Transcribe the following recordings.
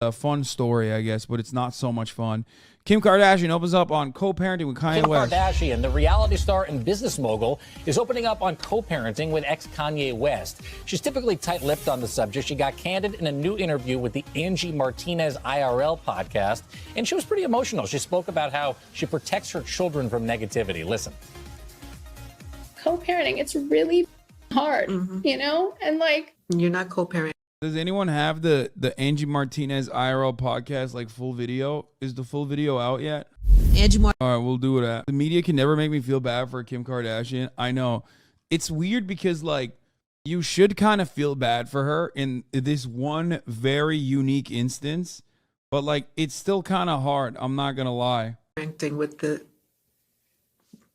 a fun story, I guess, but it's not so much fun. Kim Kardashian opens up on co-parenting with Kanye West. Kim Kardashian, the reality star and business mogul, is opening up on co-parenting with ex-Kanye West. She's typically tight-lipped on the subject. She got candid in a new interview with the Angie Martinez IRL podcast, and she was pretty emotional. She spoke about how she protects her children from negativity. Listen. Co-parenting, it's really hard, you know? And like... You're not co-parenting. Does anyone have the Angie Martinez IRL podcast, like full video? Is the full video out yet? All right, we'll do that. The media can never make me feel bad for Kim Kardashian. I know. It's weird because, like, you should kind of feel bad for her in this one very unique instance. But, like, it's still kind of hard. I'm not going to lie.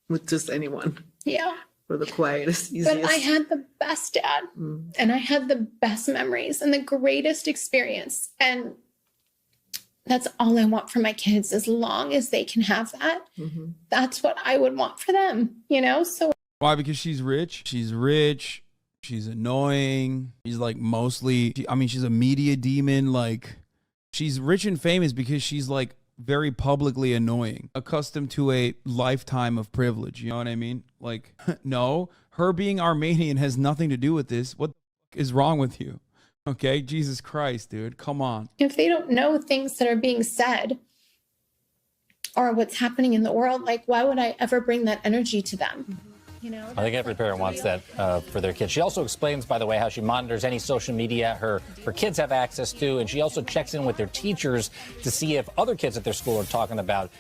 With just anyone. Yeah. For the quietest, easiest. But I had the best dad, and I had the best memories and the greatest experience. And that's all I want for my kids. As long as they can have that, that's what I would want for them, you know? So why? Because she's rich. She's rich. She's annoying. She's like mostly, I mean, she's a media demon. Like, she's rich and famous because she's like very publicly annoying, accustomed to a lifetime of privilege. You know what I mean? Like, no, her being Armenian has nothing to do with this. What the fuck is wrong with you? Okay, Jesus Christ, dude, come on. If they don't know things that are being said or what's happening in the world, like, why would I ever bring that energy to them? You know, I think every parent wants that for their kids. She also explains, by the way, how she monitors any social media her kids have access to, and she also checks in with their teachers to see if other kids at their school are talking about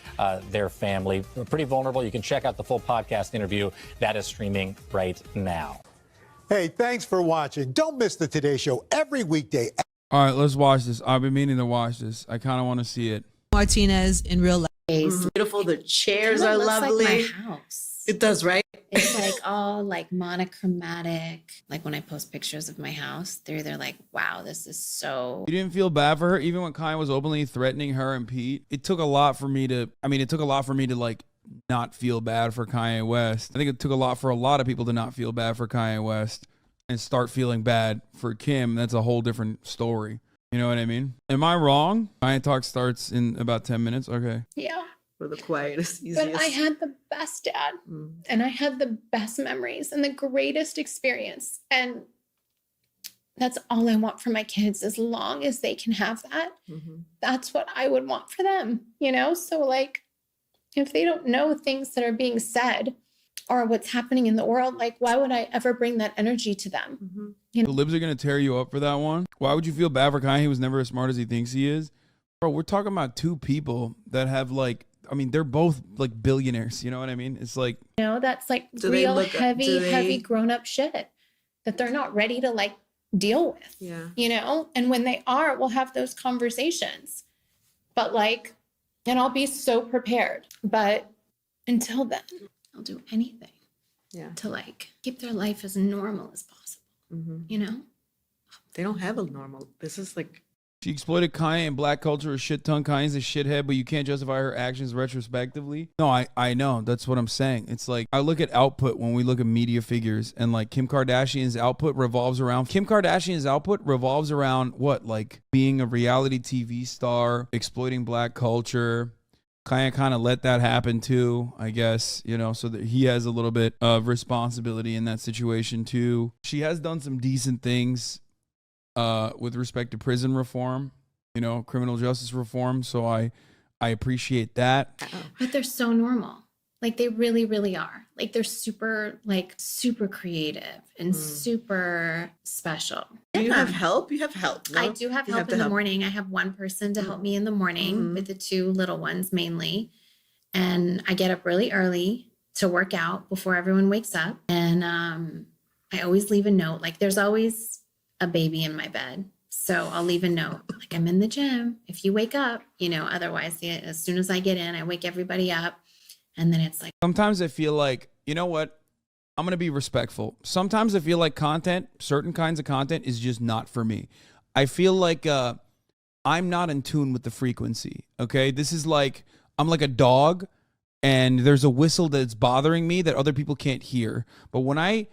their family. Pretty vulnerable. You can check out the full podcast interview. That is streaming right now. Hey, thanks for watching. Don't miss the Today Show every weekday. All right, let's watch this. I've been meaning to watch this. I kind of want to see it. Martinez in real life. Beautiful. The chairs are lovely. Like my house. It does, right? It's like all like monochromatic. Like when I post pictures of my house, they're like, wow, this is so. You didn't feel bad for her? Even when Kanye was openly threatening her and Pete, it took a lot for me to, like not feel bad for Kanye West. I think it took a lot for a lot of people to not feel bad for Kanye West and start feeling bad for Kim. That's a whole different story. You know what I mean? Am I wrong? Kanye Talk starts in about 10 minutes. Okay. yeah. For the quietest, easiest. But I had the best dad, and I had the best memories and the greatest experience. And that's all I want for my kids. As long as they can have that, that's what I would want for them, you know? So like, if they don't know things that are being said or what's happening in the world, like, why would I ever bring that energy to them? You know? The libs are going to tear you up for that one. Why would you feel bad for Kanye? He was never as smart as he thinks he is. Bro, we're talking about two people that have like, I mean, they're both like billionaires. You know what I mean? It's like, you know, that's like real heavy grown-up shit that they're not ready to like deal with, you know? And when they are, we'll have those conversations. But like, and I'll be so prepared. But until then, I'll do anything to like keep their life as normal as possible, you know? They don't have a normal. This is like. she exploited Kanye and black culture a shit ton. Kanye's a shithead, but you can't justify her actions retrospectively. No, I know. That's what I'm saying. It's like, I look at output when we look at media figures, and like Kim Kardashian's output revolves around what? Like being a reality TV star, exploiting black culture. Kanye kind of let that happen too, I guess, you know, so that he has a little bit of responsibility in that situation too. She has done some decent things with respect to prison reform, you know, criminal justice reform. So I appreciate that. But they're so normal. Like they really, really are. Like they're super creative and super special. Do you have help? You have help. No? I do have help in the morning. I have one person to help me in the morning with the two little ones mainly. And I get up really early to work out before everyone wakes up. And I always leave a note. Like there's always a baby in my bed. So I'll leave a note. Like I'm in the gym. If you wake up, you know, otherwise as soon as I get in, I wake everybody up. And then it's like, sometimes I feel like, you know what? I'm going to be respectful. Sometimes I feel like certain kinds of content is just not for me. I feel like I'm not in tune with the frequency. Okay. This is like, I'm like a dog and there's a whistle that's bothering me that other people can't hear. But when I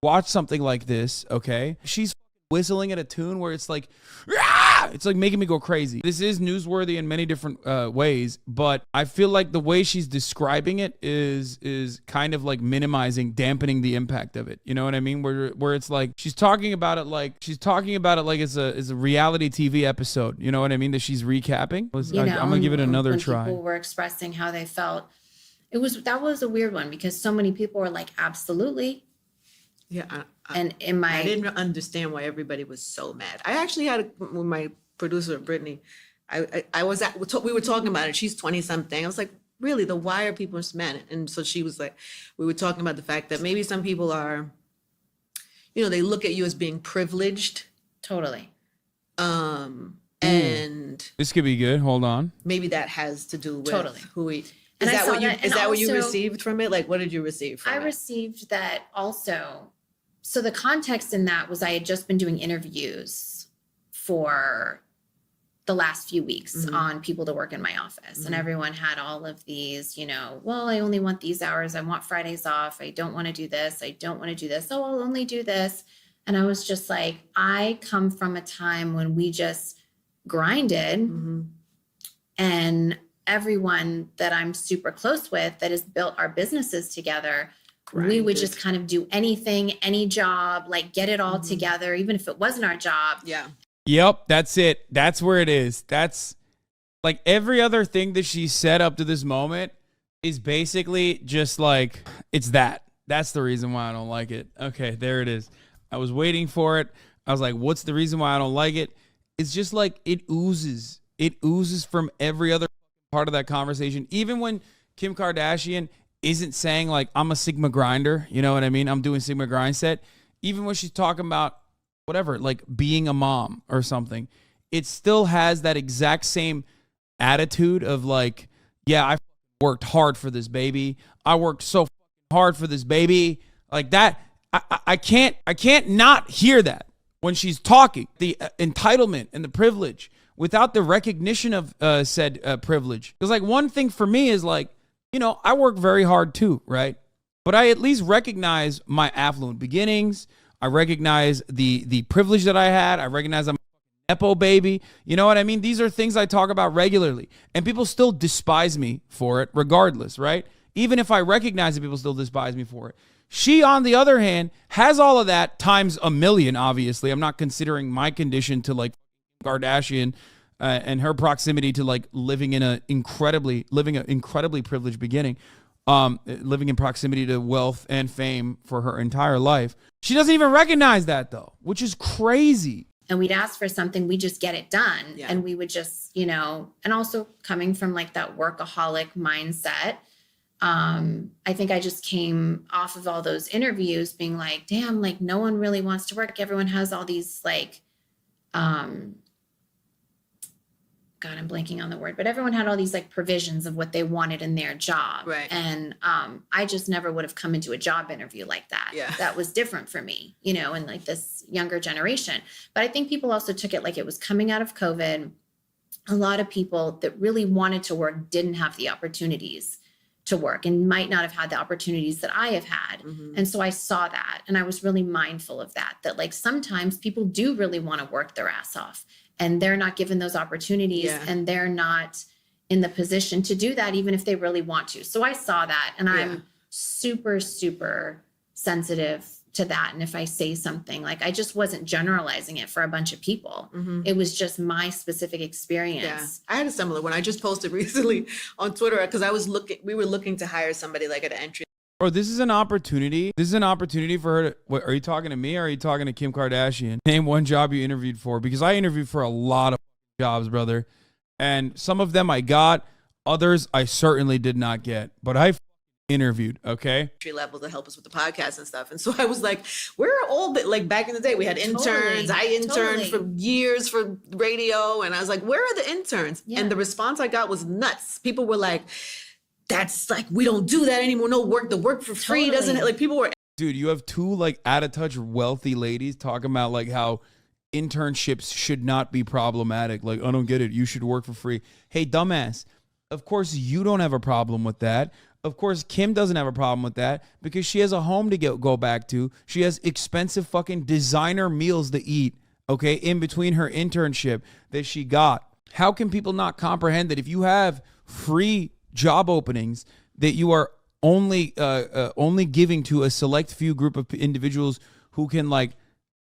watch something like this, okay, she's whistling at a tune where it's like, "Rah!" It's like making me go crazy. This is newsworthy in many different ways, but I feel like the way she's describing it is kind of like dampening the impact of it. You know what I mean? Where it's like she's talking about it like it's a reality TV episode. You know what I mean? That she's recapping. I'm gonna give it another try. People were expressing how they felt. That was a weird one because so many people were like, absolutely. Yeah. I didn't understand why everybody was so mad. I actually had with my producer, Brittany, we were talking about it. She's 20 something. I was like, really, why are people so mad? And so she was like, we were talking about the fact that maybe some people are, they look at you as being privileged. Totally. And this could be good. Hold on. Maybe that has to do with Totally. who we. And Is that what you also, received from it? Like, what did you receive from it? I received that also. So the context in that was I had just been doing interviews for the last few weeks on people to work in my office. And everyone had all of these, well, I only want these hours. I want Fridays off. I don't want to do this. I don't want to do this. Oh, I'll only do this. And I was just like, I come from a time when we just grinded and everyone that I'm super close with that has built our businesses together, we would just kind of do anything, any job, like get it all together, even if it wasn't our job. Yeah. Yep, that's it. That's where it is. That's like every other thing that she said up to this moment is basically just like, it's that. That's the reason why I don't like it. Okay, there it is. I was waiting for it. I was like, what's the reason why I don't like it? It's just like it oozes. It oozes from every other part of that conversation. Even when Kim Kardashian isn't saying like, I'm a Sigma grinder, you know what I mean? I'm doing Sigma grind set. Even when she's talking about whatever, like being a mom or something, it still has that exact same attitude of like, yeah, I worked hard for this baby. I worked so hard for this baby. Like that, I can't not hear that when she's talking. The entitlement and the privilege without the recognition of said privilege. Because like one thing for me is like, I work very hard too, right? But I at least recognize my affluent beginnings. I recognize the privilege that I had. I recognize I'm a Nepo baby. You know what I mean? These are things I talk about regularly. And people still despise me for it regardless, right? Even if I recognize that people still despise me for it. She, on the other hand, has all of that times a million, obviously. I'm not considering my condition to like Kardashian and her proximity to like living an incredibly privileged beginning, living in proximity to wealth and fame for her entire life. She doesn't even recognize that though, which is crazy. And we'd ask for something, we just get it done. Yeah. And we would just, and also coming from like that workaholic mindset, I think I just came off of all those interviews being like, damn, like no one really wants to work. Everyone has all these like, God, I'm blanking on the word, but everyone had all these like provisions of what they wanted in their job. Right. And I just never would have come into a job interview like that. Yeah. That was different for me, and like this younger generation. But I think people also took it like it was coming out of COVID. A lot of people that really wanted to work didn't have the opportunities to work and might not have had the opportunities that I have had. And so I saw that and I was really mindful of that like sometimes people do really want to work their ass off and they're not given those opportunities and they're not in the position to do that, even if they really want to. So I saw that and I'm super, super sensitive to that. And if I say something, like I just wasn't generalizing it for a bunch of people. It was just my specific experience. Yeah. I had a similar one. I just posted recently on Twitter because we were looking to hire somebody like at an entry. Bro, this is an opportunity. This is an opportunity for her to, what, are you talking to me or are you talking to Kim Kardashian? Name one job you interviewed for, because I interviewed for a lot of jobs, brother. And some of them I got, others I certainly did not get, but I interviewed, okay? Entry level to help us with the podcast and stuff. And so I was like, we're all like back in the day, we had interns. I interned for years for radio. And I was like, where are the interns? Yeah. And the response I got was nuts. People were like, that's like, we don't do that anymore. No work, the work for free doesn't, like people were. Dude, you have two like out of touch wealthy ladies talking about like how internships should not be problematic. Like, I don't get it. You should work for free. Hey, dumbass. Of course you don't have a problem with that. Of course, Kim doesn't have a problem with that because she has a home to go back to. She has expensive fucking designer meals to eat, okay, in between her internship that she got. How can people not comprehend that if you have free job openings that you are only giving to a select few group of individuals who can like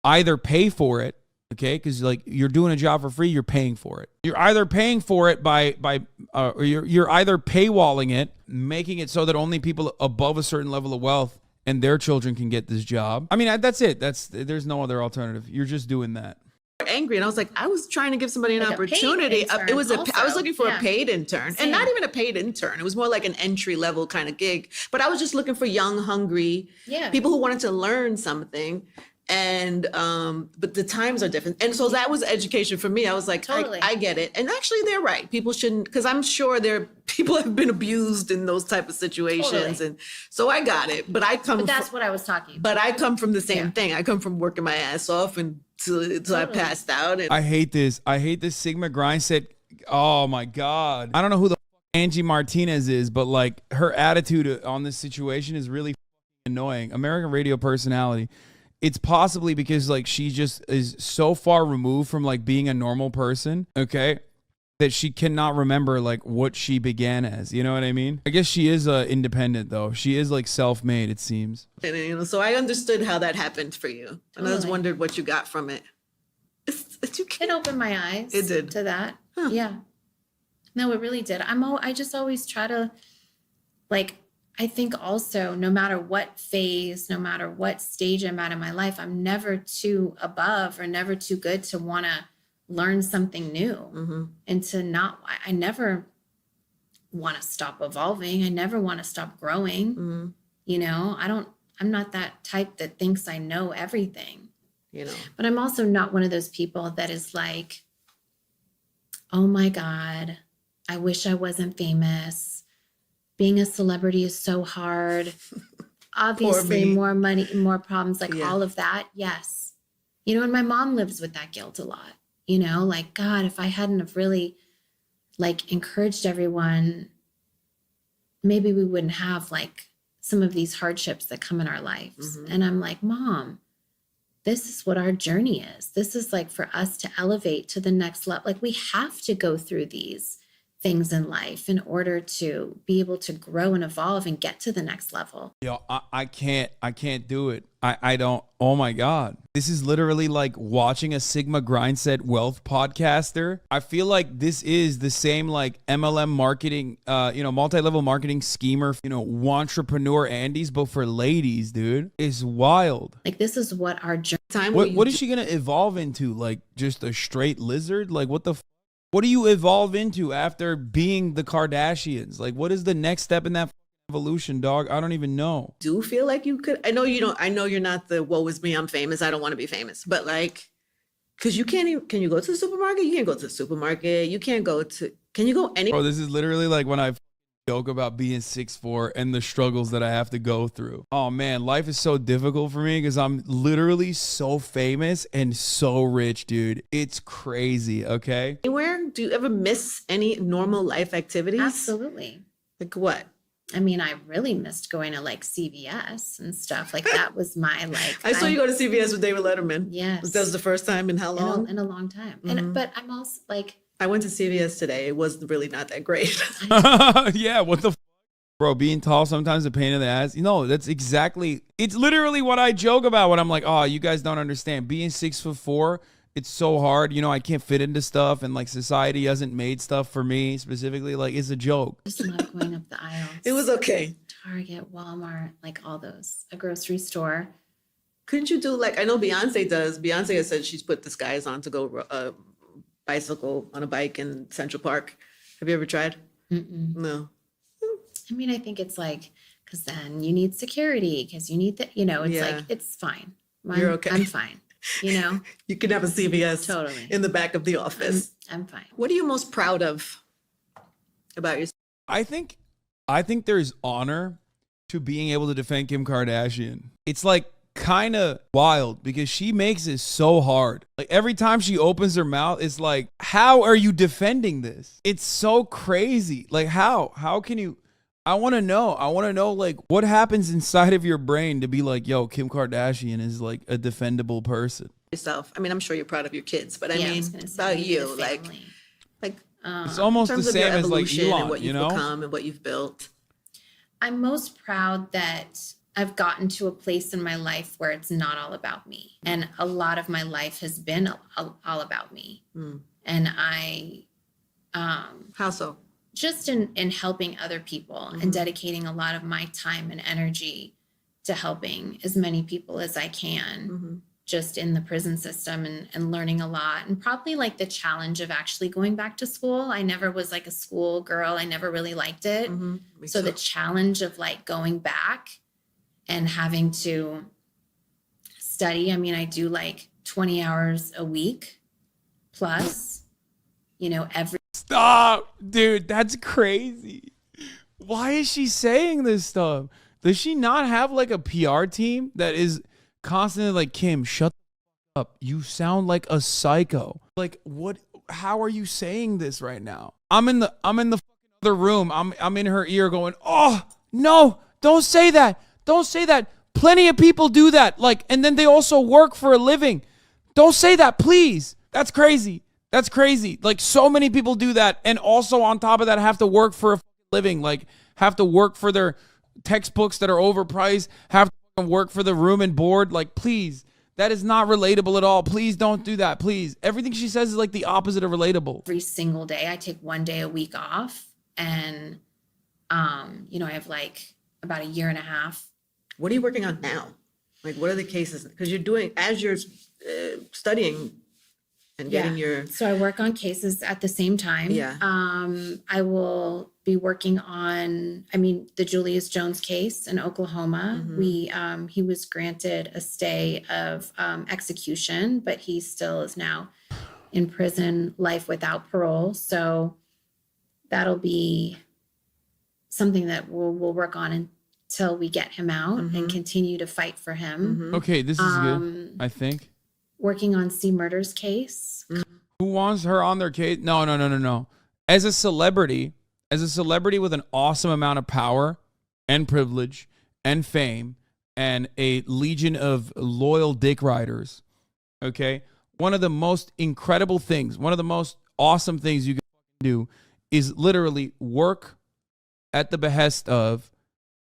either pay for it, okay, because like you're doing a job for free, you're paying for it. You're either paying for it or you're either paywalling it, making it so that only people above a certain level of wealth and their children can get this job. I mean, that's it. There's no other alternative. You're just doing that. Angry, and I was like, I was trying to give somebody an Like a paid opportunity. intern I was also. looking for Yeah. a paid intern, Same. and not even a paid intern. It was more like an entry level kind of gig. But I was just looking for young, hungry Yeah. people who wanted to learn something. And but the times are different, and so that was education for me. I was like, Totally. I get it, and actually they're right. People shouldn't, because I'm sure people have been abused in those type of situations, Totally. and so I got it. But But that's what I was talking about. but I come from the same Yeah. thing. I come from working my ass off until I Totally. passed out. And I hate this. I hate this Sigma grind set. Oh my God. I don't know who the Angie Martinez is, but like her attitude on this situation is really annoying. American radio personality. It's possibly because like she just is so far removed from like being a normal person, okay, that she cannot remember like what she began as. You know what I mean? I guess she is independent though. She is like self-made, it seems. And, so I understood how that happened for you, and I just Totally. wondered what you got from it. You It can't. opened my eyes. It did. To that. Huh. Yeah. No, it really did. I just always try to, like, I think also no matter what phase, no matter what stage I'm at in my life, I'm never too above or never too good to want to learn something new Mm-hmm. and to not, I never want to stop evolving. I never want to stop growing. Mm-hmm. You know, I'm not that type that thinks I know everything. You know. But I'm also not one of those people that is like, oh my God, I wish I wasn't famous. Being a celebrity is so hard. Obviously, me. more money, more problems, like Yeah. all of that. Yes. You know, and my mom lives with that guilt a lot. You know, like, God, if I hadn't have really like encouraged everyone, maybe we wouldn't have like some of these hardships that come in our lives. Mhm. And I'm like, Mom, this is what our journey is. This is like for us to elevate to the next level. Like we have to go through these things in life in order to be able to grow and evolve and get to the next level. Yo, I can't do it. I don't. Oh my God. This is literally like watching a Sigma Grindset wealth podcaster. I feel like this is the same like MLM marketing, multi-level marketing schemer, entrepreneur Andes, but for ladies, dude. It's wild. Like this is what our journey. Time where What you is she going to evolve into? Like just a straight lizard? Like what the what do you evolve into after being the Kardashians? Like what is the next step in that evolution, dog? I don't even know. do feel like you could. I know you don't. I know you're not the woe is me, I'm famous, I don't want to be famous. But like, because you can't even, can you go to the supermarket? You can't go to the supermarket. You can't go to, can you go anywhere? Bro, this is literally like when I joke about being 6'4" and the struggles that I have to go through. Oh man, life is so difficult for me because I'm literally so famous and so rich, dude. It's crazy, okay? Do you ever miss any normal life activities? Absolutely. Like what? I mean, I really missed going to like CVS and stuff. Like that was my like. I saw you go to CVS with David Letterman. Yes. That was the first time in how long? In a long time. Mhm. And but I'm also like, I went to CVS today. It was really not that great. Yeah, what the bro, being tall sometimes a pain in the ass. That's exactly, it's literally what I joke about when I'm like, oh, you guys don't understand. Being 6'4", it's so hard. I can't fit into stuff and like society hasn't made stuff for me specifically. Like it's a joke. just love going up the aisles. It was okay. Target, Walmart, like all those, a grocery store. Couldn't you do like, I know Beyonce does. Beyonce has said she's put disguise on to go bicycle on a bike in Central Park. Have you ever tried? Mm-mm. No. I mean, I think it's like, because then you need security, because you need that, it's Yeah. like, it's fine. You're okay. I'm fine. You can have a CVS Totally. in the back of the office. I'm fine. What are you most proud of about yourself? I think there's honor to being able to defend Kim Kardashian. It's like kind of wild because she makes it so hard. Like every time she opens her mouth, it's like, how are you defending this? It's so crazy. Like how can you? I want to know like what happens inside of your brain to be like, yo, Kim Kardashian is like a defendable person. yourself. I mean, I'm sure you're proud of your kids, but I Yeah, mean was gonna say, about maybe you, the family. like It's in almost the terms of your same as like evolution and Elon, what you you've know? become and what you've built. I'm most proud that I've gotten to a place in my life where it's not all about me. And a lot of my life has been all about me. And I, How so? just in helping other people and dedicating a lot of my time and energy to helping as many people as I can, just in the prison system and learning a lot. And probably like the challenge of actually going back to school. I never was like a school girl. I never really liked it. So the challenge of like going back and having to study. I mean, I do like 20 hours a week plus, every. Stop, dude. That's crazy. Why is she saying this stuff? Does she not have like a PR team that is constantly like, Kim, shut the up. You sound like a psycho. Like, what? How are you saying this right now? I'm in the fucking other room. I'm in her ear going, oh no, don't say that. Don't say that. Plenty of people do that. Like, and then they also work for a living. Don't say that, please. That's crazy. That's crazy. Like, so many people do that. And also on top of that, have to work for a living. Like, have to work for their textbooks that are overpriced. Have to work for the room and board. Like, please. That is not relatable at all. Please don't do that. Please. Everything she says is like the opposite of relatable. Every single day. I take one day a week off. And, I have like about a year and a half. What are you working on now? Like, what are the cases? Because you're doing, as you're studying and getting your. So I work on cases at the same time. Yeah. I will be working on, the Julius Jones case in Oklahoma. He was granted a stay of execution, but he still is now in prison, life without parole. So that'll be something that we'll work on until we get him out and continue to fight for him. Okay, this is good, I think. Working on C. Murder's case. Who wants her on their case? No. As a celebrity with an awesome amount of power and privilege and fame and a legion of loyal dick riders, okay? One of the most incredible things, one of the most awesome things you can do is literally work at the behest of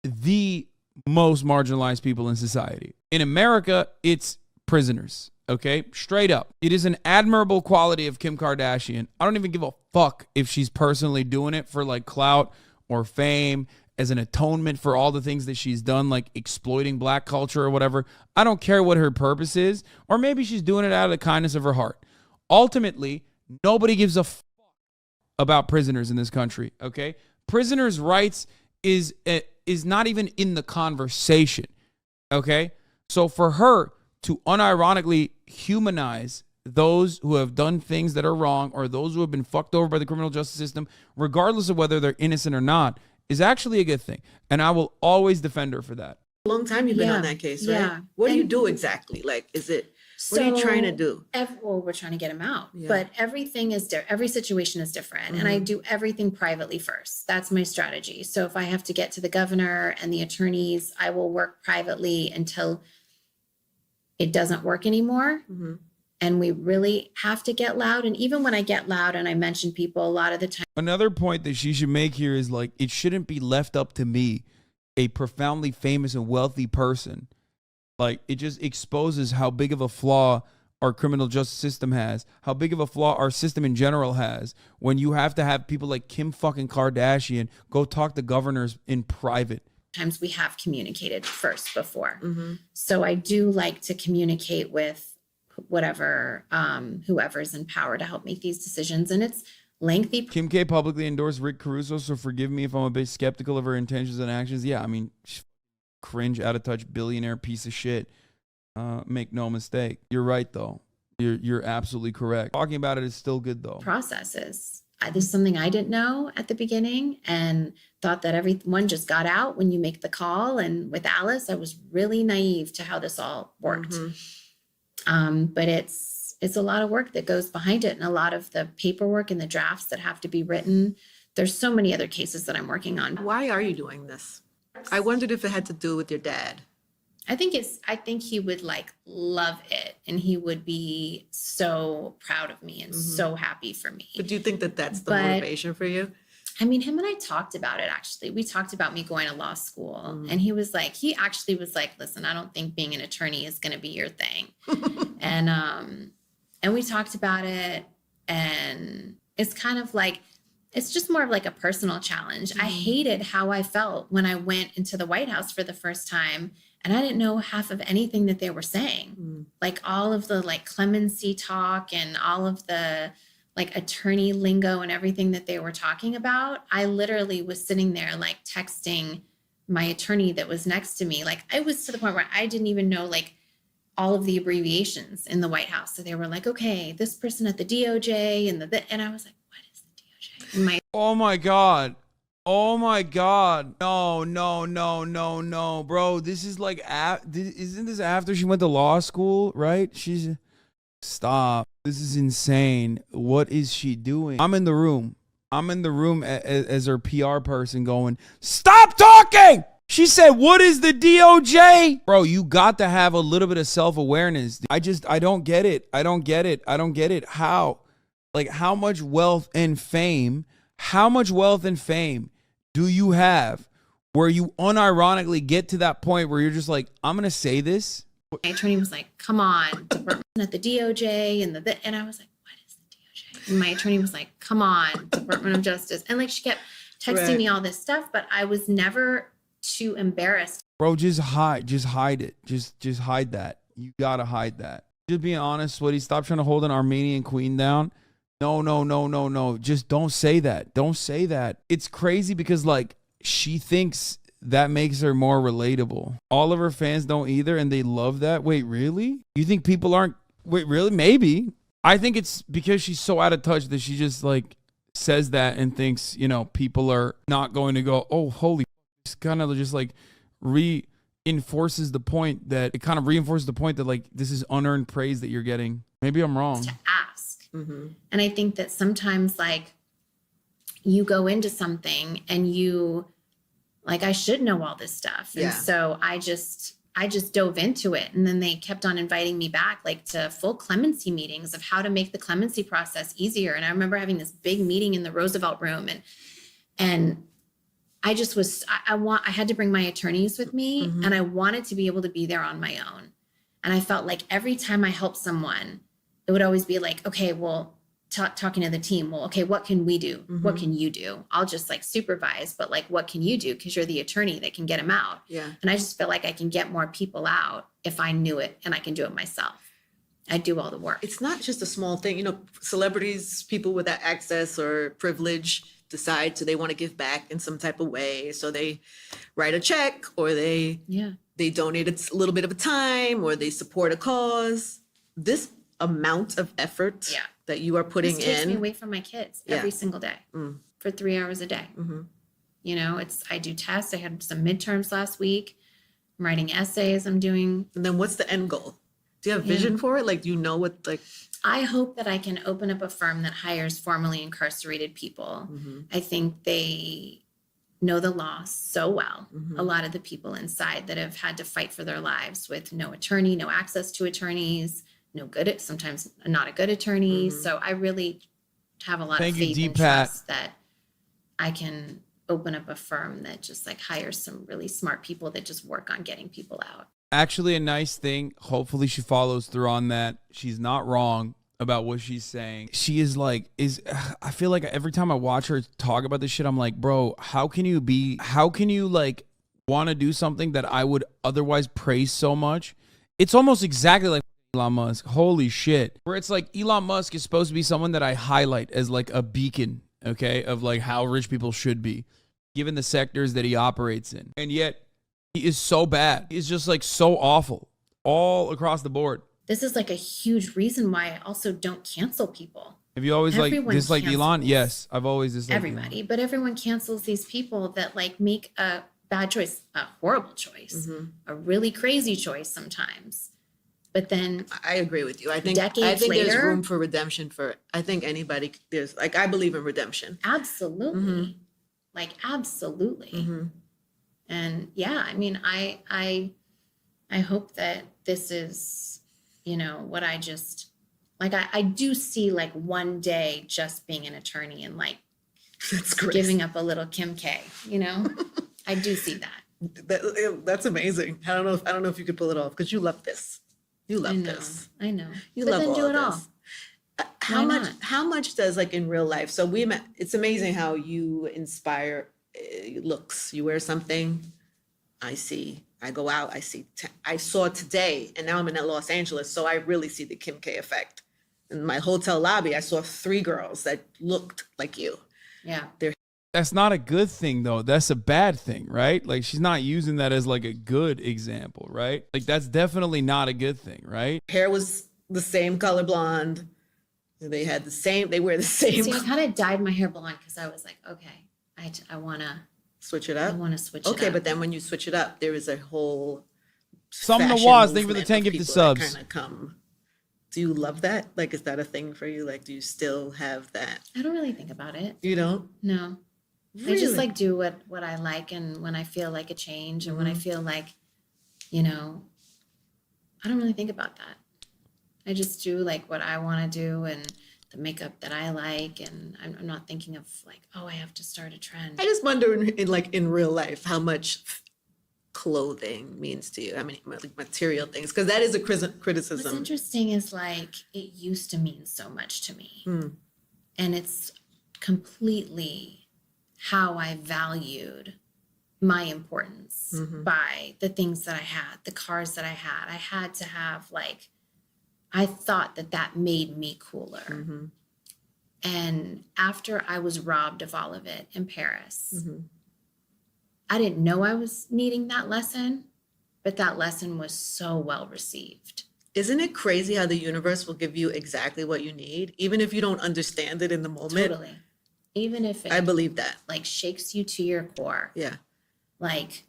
the most marginalized people in society. In America, it's prisoners, okay? Straight up. It is an admirable quality of Kim Kardashian. I don't even give a fuck if she's personally doing it for like clout or fame as an atonement for all the things that she's done, like exploiting black culture or whatever. I don't care what her purpose is, or maybe she's doing it out of the kindness of her heart. Ultimately, nobody gives a fuck about prisoners in this country, okay? Prisoners' rights is not even in the conversation, okay? So for her to unironically humanize those who have done things that are wrong or those who have been fucked over by the criminal justice system, regardless of whether they're innocent or not, is actually a good thing. And I will always defend her for that. A long time you've been Yeah. on that case, right? Yeah. What do you And- do exactly? Like, what are you trying to do? Well, we're trying to get him out, Yeah. but everything is every situation is different, and I do everything privately first. That's my strategy. So if I have to get to the governor and the attorneys, I will work privately until it doesn't work anymore. And we really have to get loud. And even when I get loud and I mention people, a lot of the time. Another point that she should make here is like, it shouldn't be left up to me, a profoundly famous and wealthy person. Like, it just exposes how big of a flaw our criminal justice system has, how big of a flaw our system in general has, when you have to have people like Kim fucking Kardashian go talk to governors in private. Times we have communicated first before. So I do like to communicate with whoever's in power to help make these decisions. And it's lengthy. Kim K publicly endorsed Rick Caruso, so forgive me if I'm a bit skeptical of her intentions and actions. Yeah, I mean, cringe, out of touch, billionaire piece of shit. Make no mistake. You're right, though. You're absolutely correct. Talking about it is still good, though. Processes. This is something I didn't know at the beginning and thought that everyone just got out when you make the call. And with Alice, I was really naive to how this all worked. But it's a lot of work that goes behind it, and a lot of the paperwork and the drafts that have to be written. There's so many other cases that I'm working on. Why are you doing this? I wondered if it had to do with your dad. I think he would like love it, and he would be so proud of me and so happy for me. But do you think that that's the But- motivation for you? I mean, him and I talked about it, actually. We talked about me going to law school, and he actually was like, listen, I don't think being an attorney is going to be your thing. And we talked about it, and it's kind of like, it's just more of like a personal challenge. I hated how I felt when I went into the White House for the first time, and I didn't know half of anything that they were saying. Like all of the like clemency talk and all of the like attorney lingo and everything that they were talking about. I literally was sitting there like texting my attorney that was next to me. Like I was to the point where I didn't even know like all of the abbreviations in the White House. So they were like, okay, this person at the DOJ and and I was like, what is the DOJ? And Oh my God. Oh my God. No, bro. This is like, isn't this after she went to law school, right? Stop. This is insane. What is she doing? I'm in the room as her PR person going, stop talking. She said, what is the DOJ? Bro, you got to have a little bit of self-awareness. I don't get it. I don't get it. How? Like, how much wealth and fame do you have where you unironically get to that point where you're just like, I'm going to say this? my attorney was like, come on, department at the DOJ and and I was like, what is the DOJ? And my attorney was like, come on, Department of Justice. And like, she kept texting me all this stuff, but I was never too embarrassed. Bro, just hide it. Just hide that. You gotta hide that. Just being honest, Sweaty, stop trying to hold an Armenian queen down. No. Just don't say that. Don't say that. It's crazy because like she thinks that makes her more relatable. All of her fans don't either, and they love that. Wait, really? You think people aren't? Wait, really? Maybe. I think it's because she's so out of touch that she just like says that and thinks, you know, people are not going to go, oh, holy. It's kind of just like reinforces the point that like this is unearned praise that you're getting. Maybe I'm wrong. To ask. And I think that sometimes like you go into something and you like, I should know all this stuff. And so I just dove into it. And then they kept on inviting me back, like to full clemency meetings of how to make the clemency process easier. And I remember having this big meeting in the Roosevelt Room, and I just was, I had to bring my attorneys with me, and I wanted to be able to be there on my own. And I felt like every time I helped someone, it would always be like, okay, well, talking to the team, well, okay, what can we do? What can you do? I'll just like supervise, but like, what can you do? Because you're the attorney that can get them out. And I just feel like I can get more people out if I knew it, and I can do it myself. I do all the work. It's not just a small thing. You know, celebrities, people with that access or privilege decide so they want to give back in some type of way. So they write a check, or they donate a little bit of a time, or they support a cause. This amount of effort that you are putting This takes in me away from my kids every single day for 3 hours a day. You know, I do tests. I had some midterms last week. I'm writing essays. I'm doing. And then what's the end goal? Do you have vision for it? Like, do you know what, like? I hope that I can open up a firm that hires formerly incarcerated people. I think they know the law so well. A lot of the people inside that have had to fight for their lives with no attorney, no access to attorneys, sometimes not a good attorney. So I really have a lot of faith and trust that I can open up a firm that just like hires some really smart people that just work on getting people out. Actually, a nice thing. Hopefully she follows through on that. She's not wrong about what she's saying. She is like, I feel like every time I watch her talk about this shit, I'm like, bro, how can you like want to do something that I would otherwise praise so much? It's almost exactly like Elon Musk. Holy shit. Where it's like Elon Musk is supposed to be someone that I highlight as like a beacon, okay, of like how rich people should be, given the sectors that he operates in. And yet he is so bad. He's just like so awful all across the board. This is like a huge reason why I also don't cancel people. Have you always Everyone disliked cancels Elon? Yes, I've always disliked everybody, Elon. but everyone cancels these people that like make a bad choice, a horrible choice, a really crazy choice sometimes. But then I agree with you. I think decades there's later- room for redemption for, I think anybody, there's like, I believe in redemption. absolutely, like absolutely. And yeah, I mean, I I hope that this is, what I just, like, I do see like one day just being an attorney and like That's great. giving up a little Kim K, I do see that. That's amazing. I don't know if you could pull it off because you love this. You love this. I know. You But love then all do of it all. this. Why not? How much does, like, in real life? So it's amazing how you inspire looks. You wear something, I go out, I saw today, and now I'm in Los Angeles, so I really see the Kim K effect. In my hotel lobby, I saw 3 girls that looked like you. Yeah. That's not a good thing, though. That's a bad thing, right? Like, she's not using that as like a good example, right? Like, that's definitely not a good thing, right? Hair was the same color blonde. They wear the same. See, I kind of dyed my hair blonde because I was like, okay, I want to Switch it up. switch it up. Okay, but then when you switch it up, there is a whole Something to fashion watch. Thank you for the movement 10 of gifted people that subs. kinda come. Do you love that? Like, is that a thing for you? Like, do you still have that? I don't really think about it. You don't? No. I Really? just like do what I like, and when I feel like a change and when I feel like, I don't really think about that. I just do like what I want to do and the makeup that I like, and I'm not thinking of like, oh, I have to start a trend. I just wonder in real life how much clothing means to you. I mean, like material things, because that is a What's criticism. interesting is like it used to mean so much to me, Hmm. and it's completely how I valued my importance by the things that I had, the cars that I had. I had to have like, I thought that made me cooler. Mm-hmm. And after I was robbed of all of it in Paris, Mm-hmm. I didn't know I was needing that lesson, but that lesson was so well received. Isn't it crazy how the universe will give you exactly what you need, even if you don't understand it in the moment? Totally. Even if I it believe that. like shakes you to your core. Yeah. Like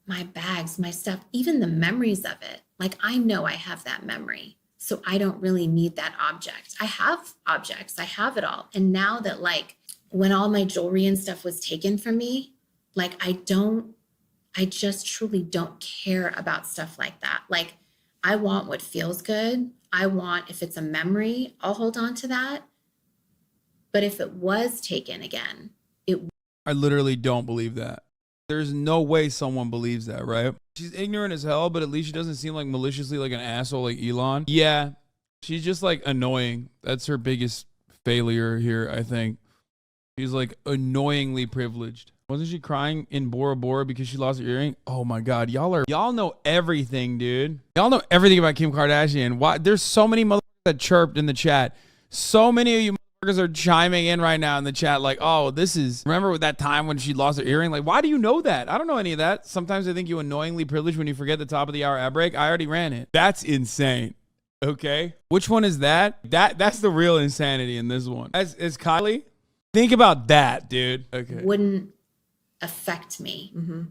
my bags, my stuff, even the memories of it. Like I know I have that memory. So I don't really need that object. I have objects, I have it all. And now that like when all my jewelry and stuff was taken from me, like I just truly don't care about stuff like that. Like I want what feels good. I want, if it's a memory, I'll hold on to that. But if it was taken again, I literally don't believe that. There's no way someone believes that, right? She's ignorant as hell, but at least she doesn't seem like maliciously like an asshole like Elon. Yeah, she's just like annoying. That's her biggest failure here, I think. She's like annoyingly privileged. Wasn't she crying in Bora Bora because she lost her earring? Oh my God, y'all know everything, dude. Y'all know everything about Kim Kardashian. Why? There's so many motherfuckers that chirped in the chat. So many of you motherfuckers are chiming in right now in the chat like, oh, this is, remember that time when she lost her earring? Like, why do you know that? I don't know any of that. Sometimes I think you annoyingly privileged when you forget the top of the hour ad break. I already ran it. That's insane. Okay. Which one is that? That's the real insanity in this one. Is Kylie? Think about that, dude. Okay. wouldn't affect me. Mm-hmm.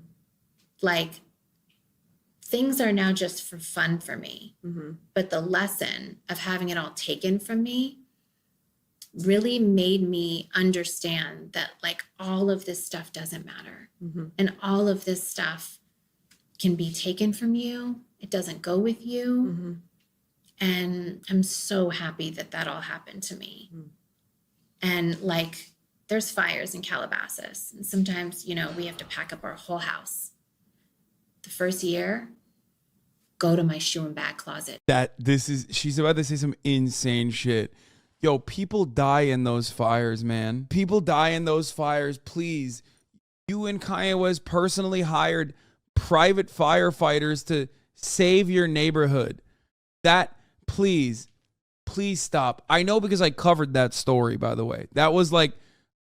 Like things are now just for fun for me. Mm-hmm. But the lesson of having it all taken from me really made me understand that like all of this stuff doesn't matter. Mm-hmm. And all of this stuff can be taken from you. It doesn't go with you. Mm-hmm. And I'm so happy that all happened to me. Mm. And like, there's fires in Calabasas. And sometimes, we have to pack up our whole house. The first year, go to my shoe and bag closet. She's about to say some insane shit. Yo, people die in those fires, man. People die in those fires. Please. You and Kanye West personally hired private firefighters to save your neighborhood. Please stop. I know because I covered that story, by the way. That was like,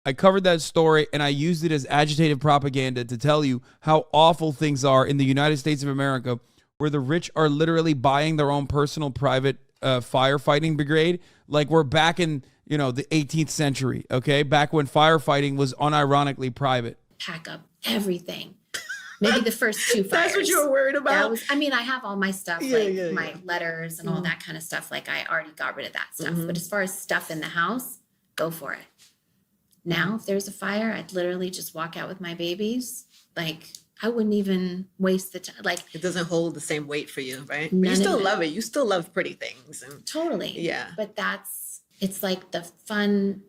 I covered that story and I used it as agitative propaganda to tell you how awful things are in the United States of America, where the rich are literally buying their own personal private firefighting brigade. Like we're back in, the 18th century, okay? Back when firefighting was unironically private. Pack up everything. Maybe the first 2 fires. That's what you were worried about? I have all my stuff, my letters and all that kind of stuff. Like I already got rid of that stuff. But as far as stuff in the house, go for it. Now, if there's a fire, I'd literally just walk out with my babies. Like I wouldn't even waste the time. Like, It doesn't hold the same weight for you, right? But None you of still it. love it. You still love pretty things. And totally. Yeah. But it's like the fun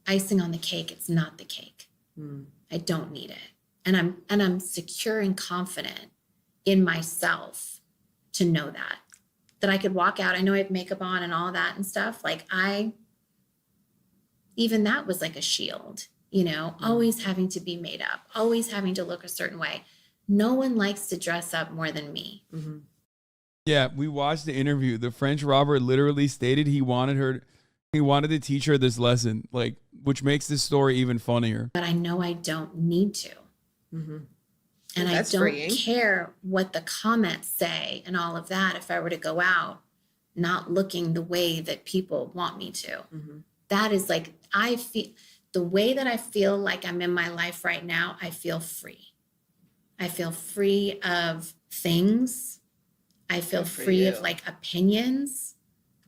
icing on the cake. It's not the cake. I don't need it. And I'm secure and confident in myself to know that I could walk out. I know I have makeup on and all that and stuff. Like even that was like a shield, always having to be made up, always having to look a certain way. No one likes to dress up more than me. Yeah, we watched the interview. The French robber literally stated he wanted to teach her this lesson, like, which makes this story even funnier. But I know I don't need to. And That's I don't freeing. care what the comments say and all of that if I were to go out not looking the way that people want me to. That is like, I feel the way that I feel like I'm in my life right now, I feel free. I feel free of things. I feel Good for free you. of like opinions.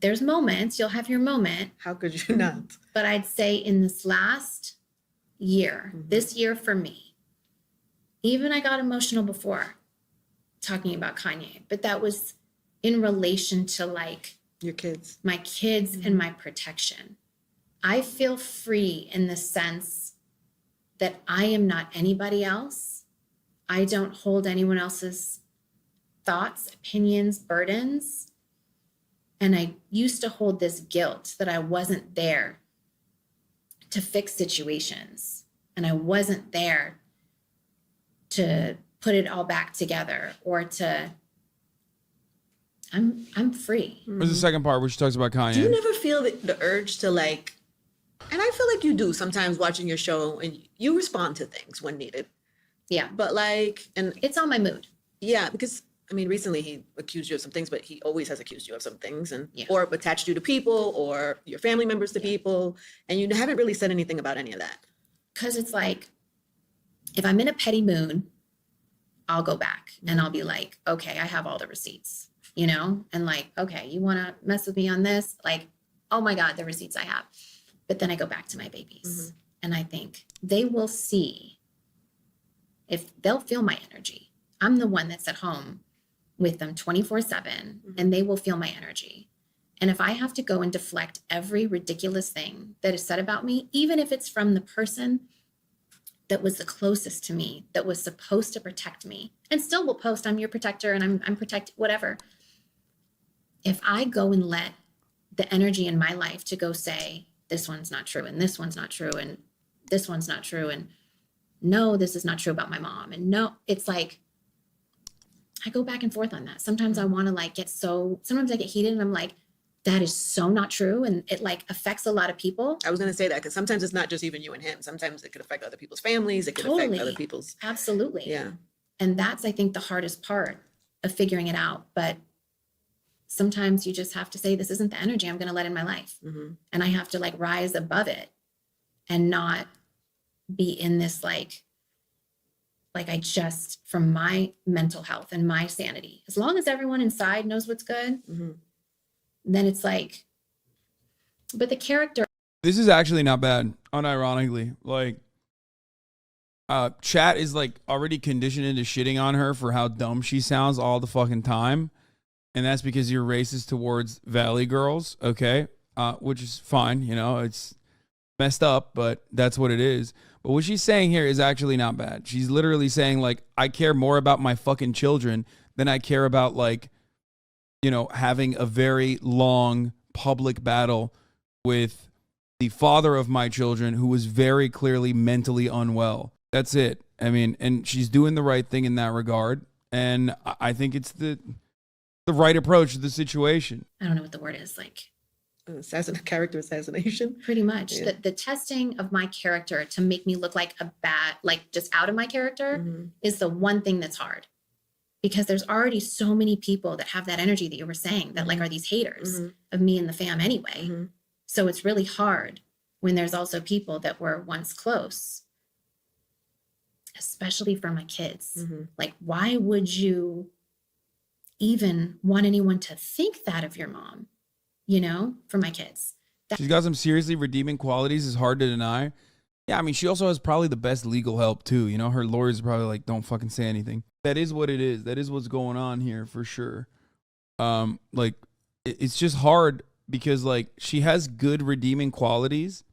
There's moments, you'll have your moment, How could you not? but I'd say in this last year, this year for me, even I got emotional before talking about Kanye, but that was in relation to like Your kids. my kids and my protection. I feel free in the sense that I am not anybody else. I don't hold anyone else's thoughts, opinions, burdens. And I used to hold this guilt that I wasn't there to fix situations. And I wasn't there to put it all back together or to, I'm free. Where's the second part where she talks about Kanye? Do you never feel the urge to like, and I feel like you do sometimes watching your show and you respond to things when needed. Yeah. But like, and It's on my mood. yeah, because I mean, recently he accused you of some things, but he always has accused you of some things and, Yeah. or attached you to people or your family members to people. And you haven't really said anything about any of that. Because it's like, if I'm in a petty mood, I'll go back and I'll be like, okay, I have all the receipts, and like, okay, you want to mess with me on this? Like, oh my God, the receipts I have. But then I go back to my babies and I think they will see if they'll feel my energy. I'm the one that's at home with them 24/7 and they will feel my energy. And if I have to go and deflect every ridiculous thing that is said about me, even if it's from the person that was the closest to me, that was supposed to protect me, and still will post, I'm your protector and I'm protected, whatever. If I go and let the energy in my life to go say, this one's not true, and this one's not true, and this one's not true, and no, this is not true about my mom, and no, it's like, I go back and forth on that. Sometimes I want to like sometimes I get heated and I'm like, that is so not true. And it like affects a lot of people. I was going to say that because sometimes it's not just even you and him. Sometimes it could affect other people's families. It could Totally. affect other people's. Absolutely. Yeah. And that's, I think, the hardest part of figuring it out. But sometimes you just have to say, this isn't the energy I'm going to let in my life. And I have to like rise above it and not be in this like I just, from my mental health and my sanity, as long as everyone inside knows what's good, then it's like, but the character. This is actually not bad, unironically. Like, chat is like already conditioned into shitting on her for how dumb she sounds all the fucking time. And that's because you're racist towards Valley girls, okay? Which is fine, it's messed up, but that's what it is. But what she's saying here is actually not bad. She's literally saying, like, I care more about my fucking children than I care about, like, having a very long public battle with the father of my children who was very clearly mentally unwell. That's it. I mean, and she's doing the right thing in that regard. And I think it's the right approach to the situation. I don't know what the word is, like, Character assassination. pretty much. Yeah. The testing of my character to make me look like a bad, like just out of my character is the one thing that's hard. Because there's already so many people that have that energy that you were saying that like are these haters of me and the fam anyway. So it's really hard when there's also people that were once close, especially for my kids. Like, why would you even want anyone to think that of your mom, for my kids? She's got some seriously redeeming qualities. It's hard to deny. Yeah, I mean, she also has probably the best legal help too. You know, her lawyers are probably like, don't fucking say anything. That is what it is. That is what's going on here for sure. Like, it's just hard because like she has good redeeming qualities,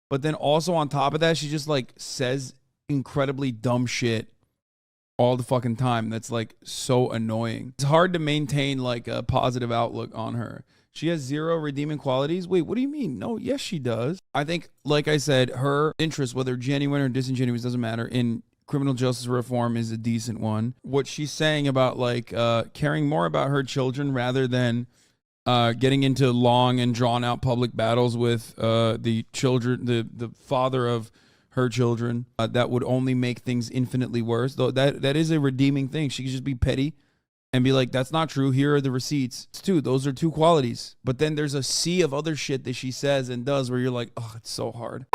but then also on top of that, she just like says incredibly dumb shit all the fucking time. That's like so annoying. It's hard to maintain like a positive outlook on her. She has zero redeeming qualities. Wait, what do you mean? No, yes, she does. I think, like I said, her interest, whether genuine or disingenuous, doesn't matter, in criminal justice reform is a decent one. What she's saying about like caring more about her children rather than getting into long and drawn out public battles with the children, the father of her children, that would only make things infinitely worse. Though that is a redeeming thing. She could just be petty and be like, that's not true. Here are the receipts. It's two. Those are two qualities. But then there's a sea of other shit that she says and does where you're like, oh, it's so hard.